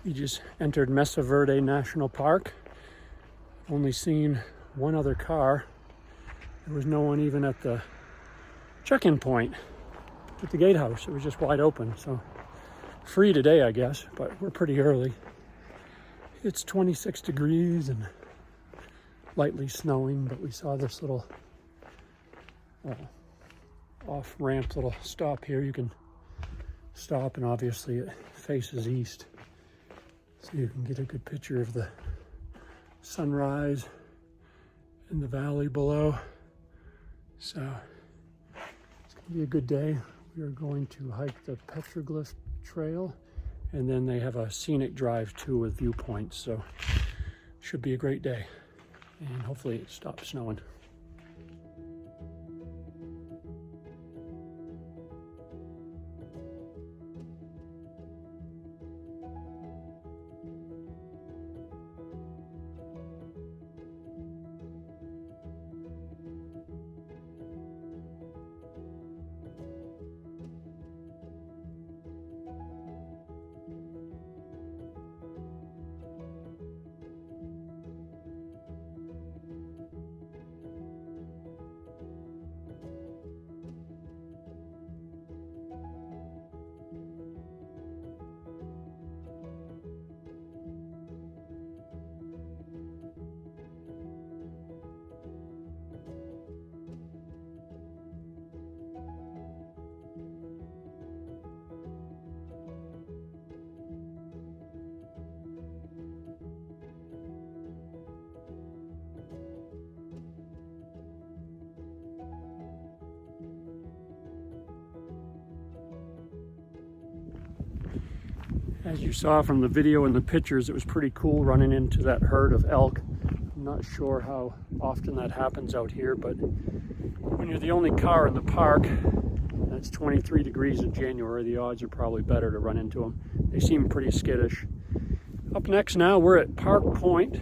We just entered Mesa Verde National Park. Only seen one other car. There was no one even at the check-in point at the gatehouse. It was just wide open, so free today, I guess, but we're pretty early. It's 26 degrees and lightly snowing, but we saw this little off-ramp little stop here. You can stop, and obviously it faces east, so you can get a good picture of the sunrise in the valley below. So it's going to be a good day. We are going to hike the Petroglyph Trail, and then they have a scenic drive too with viewpoints, so should be a great day, and hopefully it stops snowing. As you saw from the video and the pictures, it was pretty cool running into that herd of elk. I'm not sure how often that happens out here, but when you're the only car in the park, and it's 23 degrees in January, the odds are probably better to run into them. They seem pretty skittish. Up next now, we're at Park Point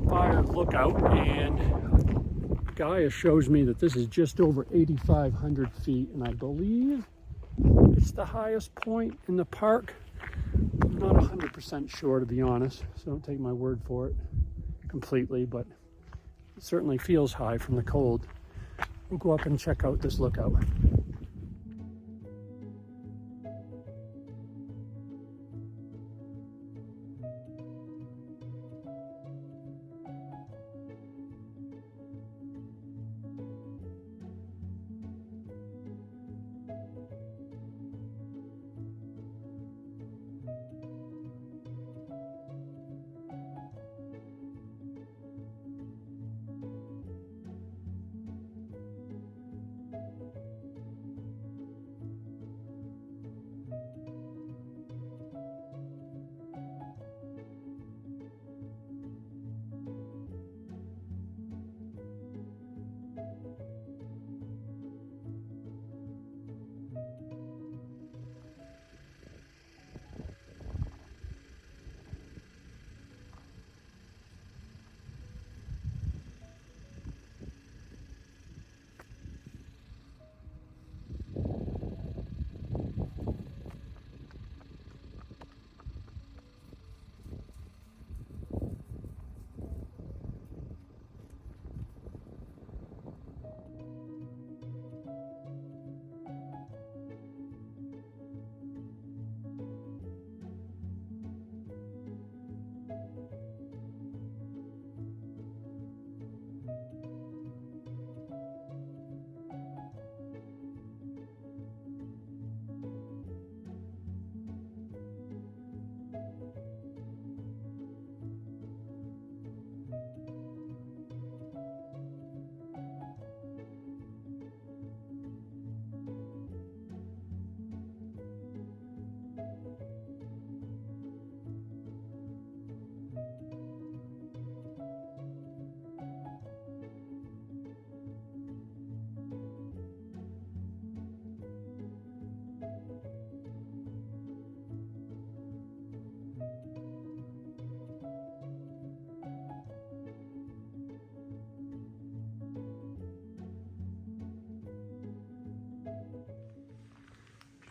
Fire Lookout, and Gaia shows me that this is just over 8,500 feet, and I believe it's the highest point in the park. I'm not 100% sure, to be honest, so don't take my word for it completely, but it certainly feels high from the cold. We'll go up and check out this lookout.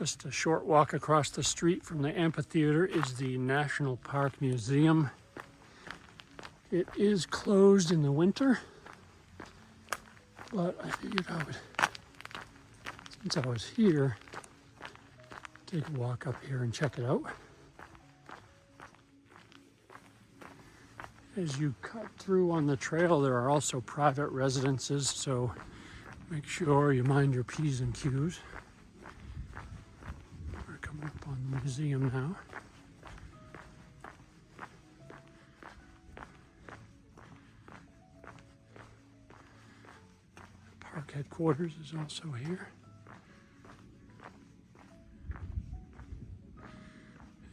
Just a short walk across the street from the amphitheater is the National Park Museum. It is closed in the winter, but I figured I would, since I was here, take a walk up here and check it out. As you cut through on the trail, there are also private residences, so make sure you mind your P's and Q's. We're coming up on the museum now. Park headquarters is also here.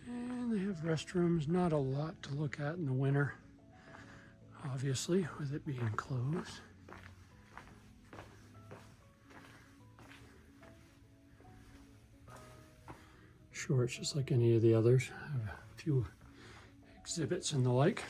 And they have restrooms, not a lot to look at in the winter, obviously, with it being closed. Sure, it's just like any of the others. I have a few exhibits and the like.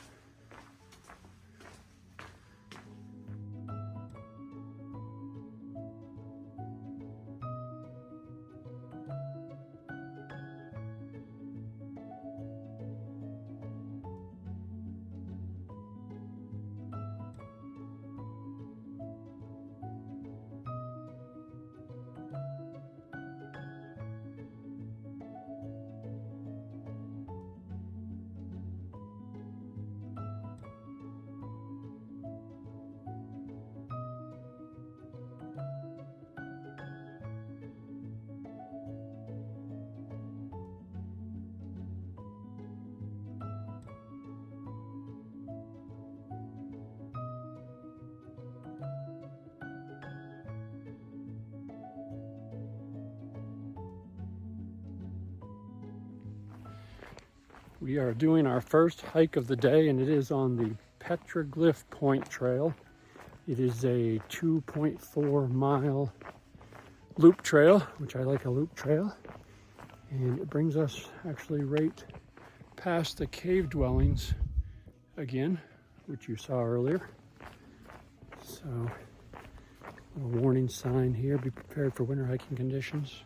We are doing our first hike of the day, and it is on the Petroglyph Trail. It is a 2.4 mile loop trail, which I like a loop trail. And it brings us actually right past the cave dwellings again, which you saw earlier. So, a warning sign here, be prepared for winter hiking conditions.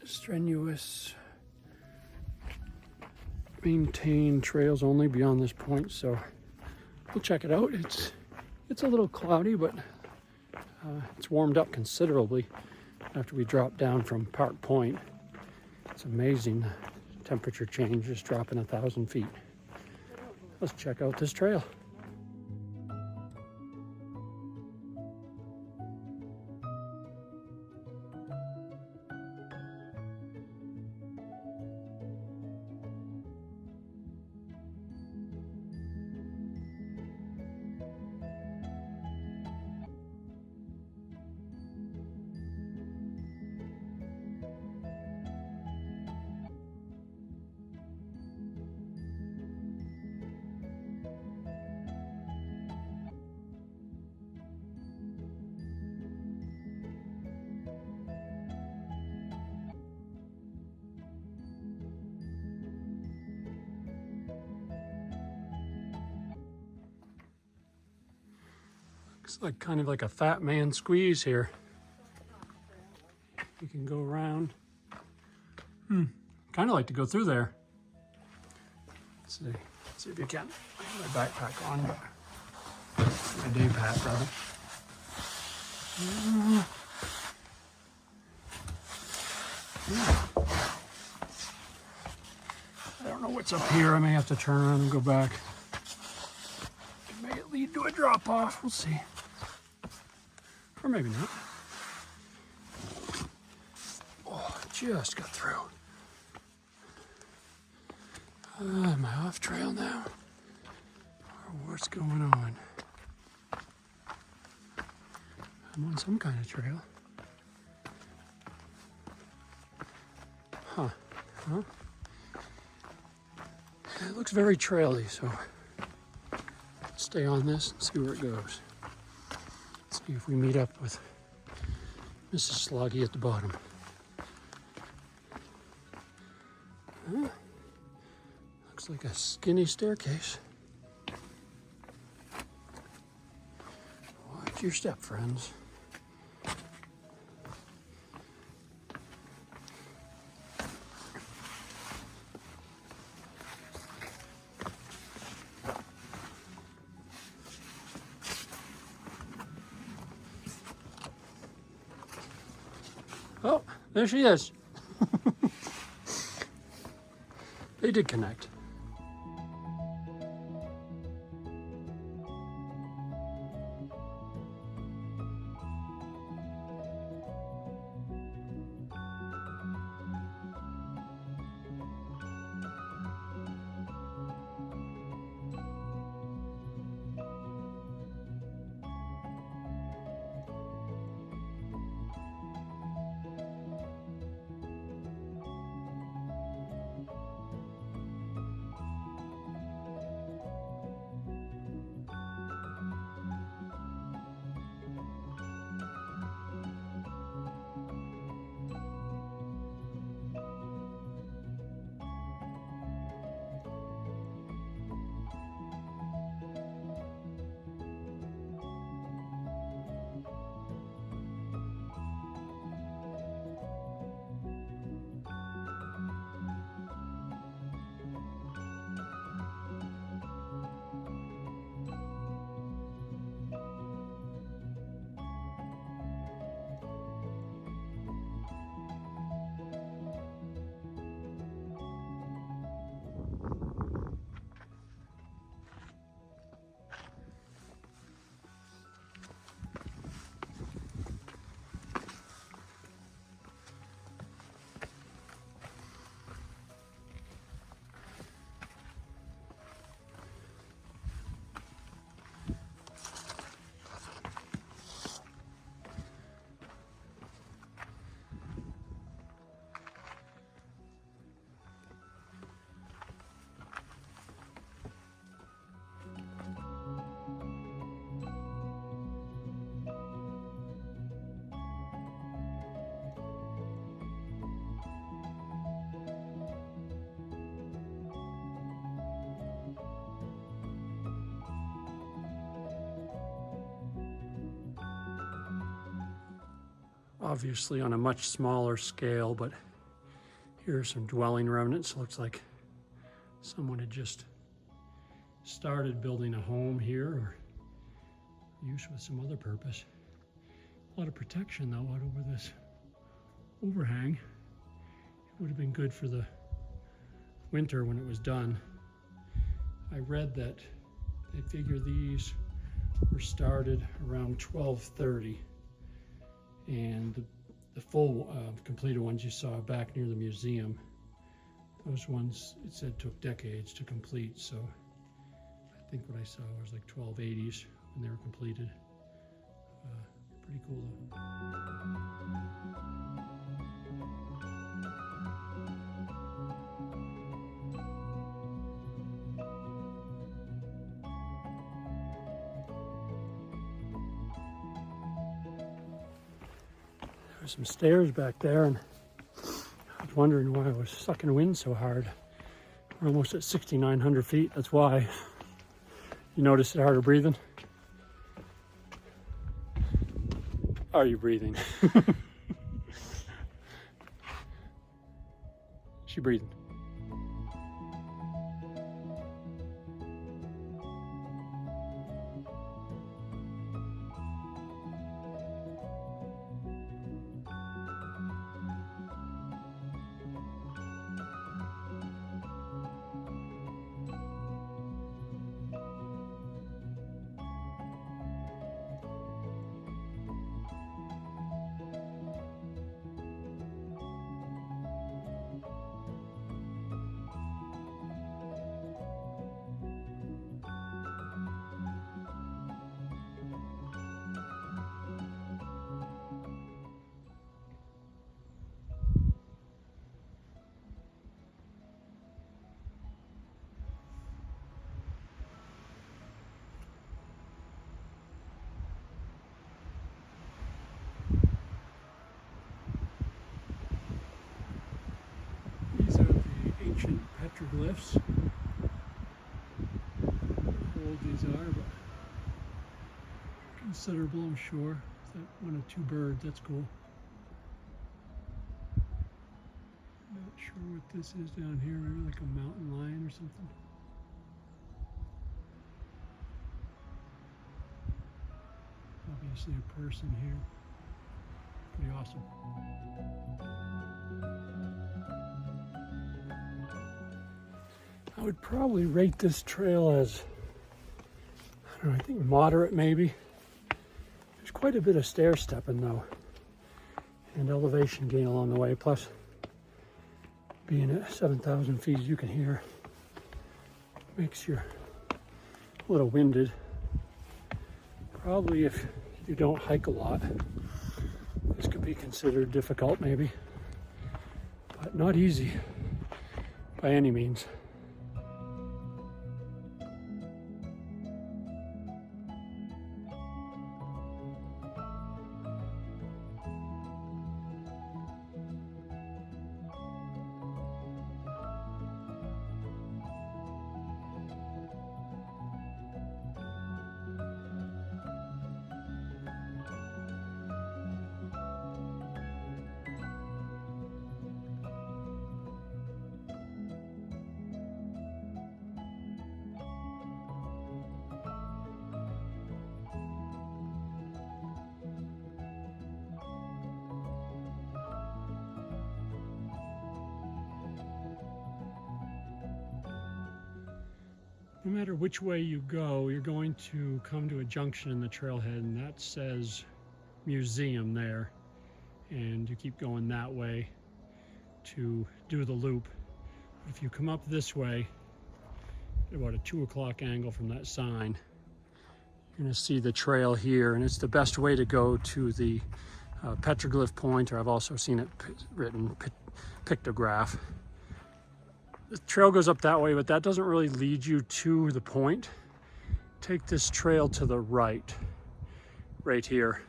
Strenuous, maintain trails only beyond this point, so we'll check it out. It's a little cloudy, but it's warmed up considerably after we dropped down from Park Point. It's amazing, the temperature change just dropping 1,000 feet. Let's check out this trail. Looks like kind of like a fat man squeeze here. You can go around. Kind of like to go through there. Let's see if you can. I have my backpack on, but my day pack rather. I don't know what's up here. I may have to turn around and go back. It may lead to a drop off. We'll see. Or maybe not. Oh, just got through. Am I off trail now? Or what's going on? I'm on some kind of trail. Huh. It looks very traily, so stay on this and see where it goes. See if we meet up with Mrs. Sloggy at the bottom. Looks like a skinny staircase. Watch your step, friends. There she is. They did connect. Obviously on a much smaller scale, but here are some dwelling remnants. Looks like someone had just started building a home here or used with some other purpose. A lot of protection though out over this overhang. It would have been good for the winter when it was done. I read that they figure these were started around 1230. And the full completed ones you saw back near the museum, those ones it said took decades to complete. So I think what I saw was like 1280s when they were completed. Pretty cool though. There's some stairs back there, and I was wondering why I was sucking wind so hard. We're almost at 6,900 feet, that's why. You notice it harder breathing? Are you breathing? She breathing. These are the ancient petroglyphs. How old these are, but considerable, I'm sure. That one of two birds, that's cool. Not sure what this is down here, maybe like a mountain lion or something. Obviously a person here. Pretty awesome. I would probably rate this trail as, I don't know, I think moderate maybe. There's quite a bit of stair stepping though, and elevation gain along the way. Plus, being at 7,000 feet, as you can hear, makes you a little winded. Probably if you don't hike a lot, this could be considered difficult maybe, but not easy by any means. No matter which way you go, you're going to come to a junction in the trailhead, and that says museum there. And you keep going that way to do the loop. If you come up this way, at about a 2 o'clock angle from that sign, you're going to see the trail here, and it's the best way to go to the Petroglyph Point, or I've also seen it written pictograph. The trail goes up that way, but that doesn't really lead you to the point. Take this trail to the right here,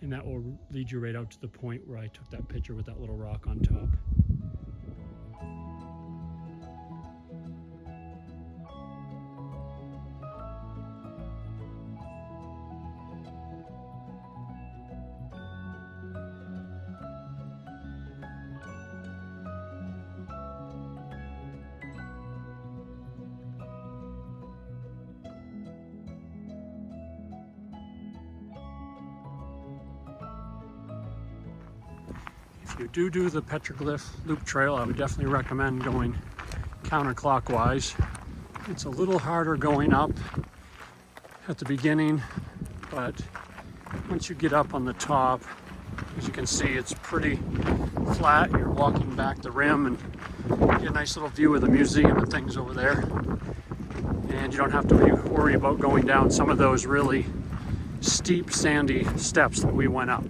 and that will lead you right out to the point where I took that picture with that little rock on top. If you do the Petroglyph Loop Trail, I would definitely recommend going counterclockwise. It's a little harder going up at the beginning, but once you get up on the top, as you can see, it's pretty flat. You're walking back the rim and you get a nice little view of the museum and things over there. And you don't have to worry about going down some of those really steep, sandy steps that we went up.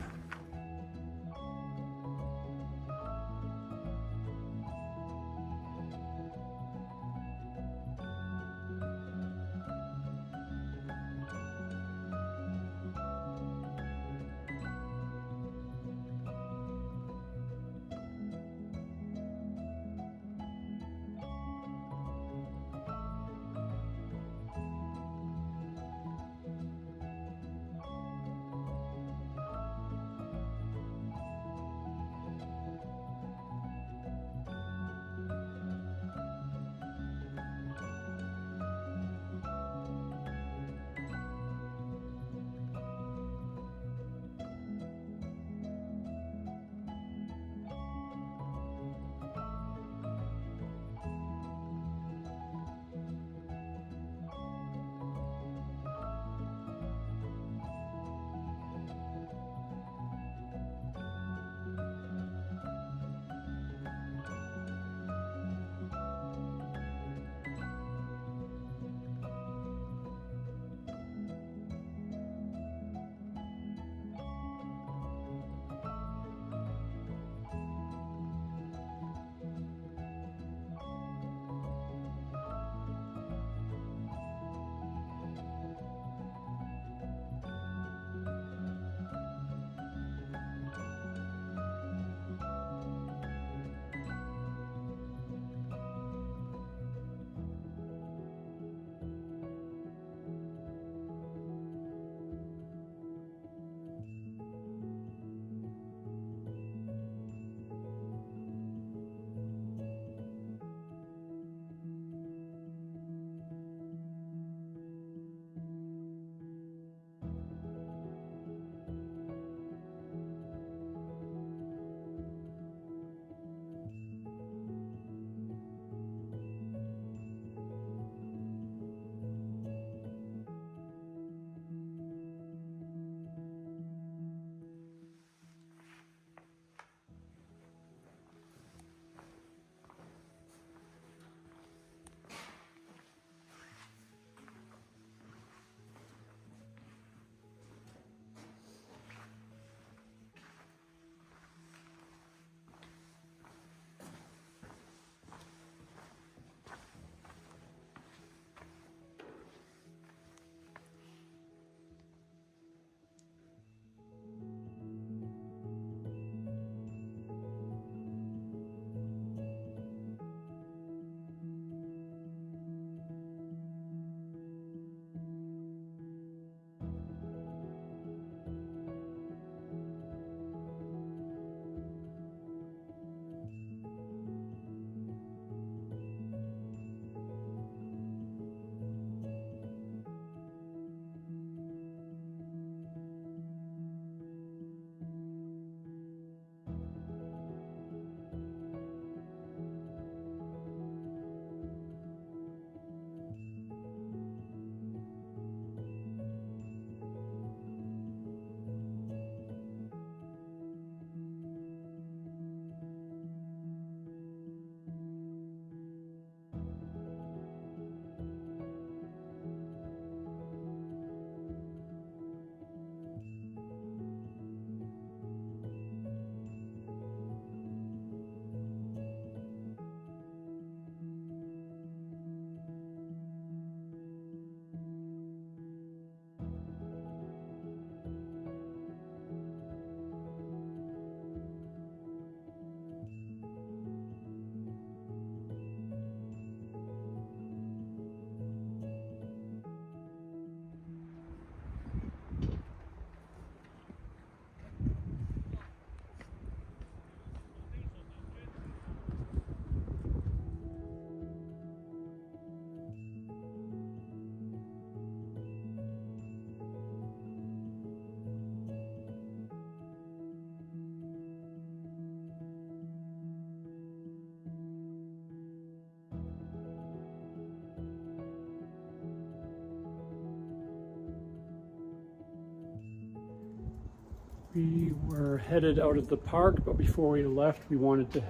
We were headed out of the park, but before we left, we wanted to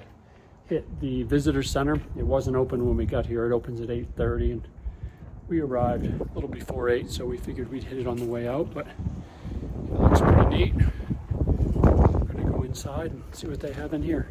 hit the visitor center. It wasn't open when we got here. It opens at 8:30, and we arrived a little before 8, so we figured we'd hit it on the way out, but it looks pretty neat. I'm gonna go inside and see what they have in here.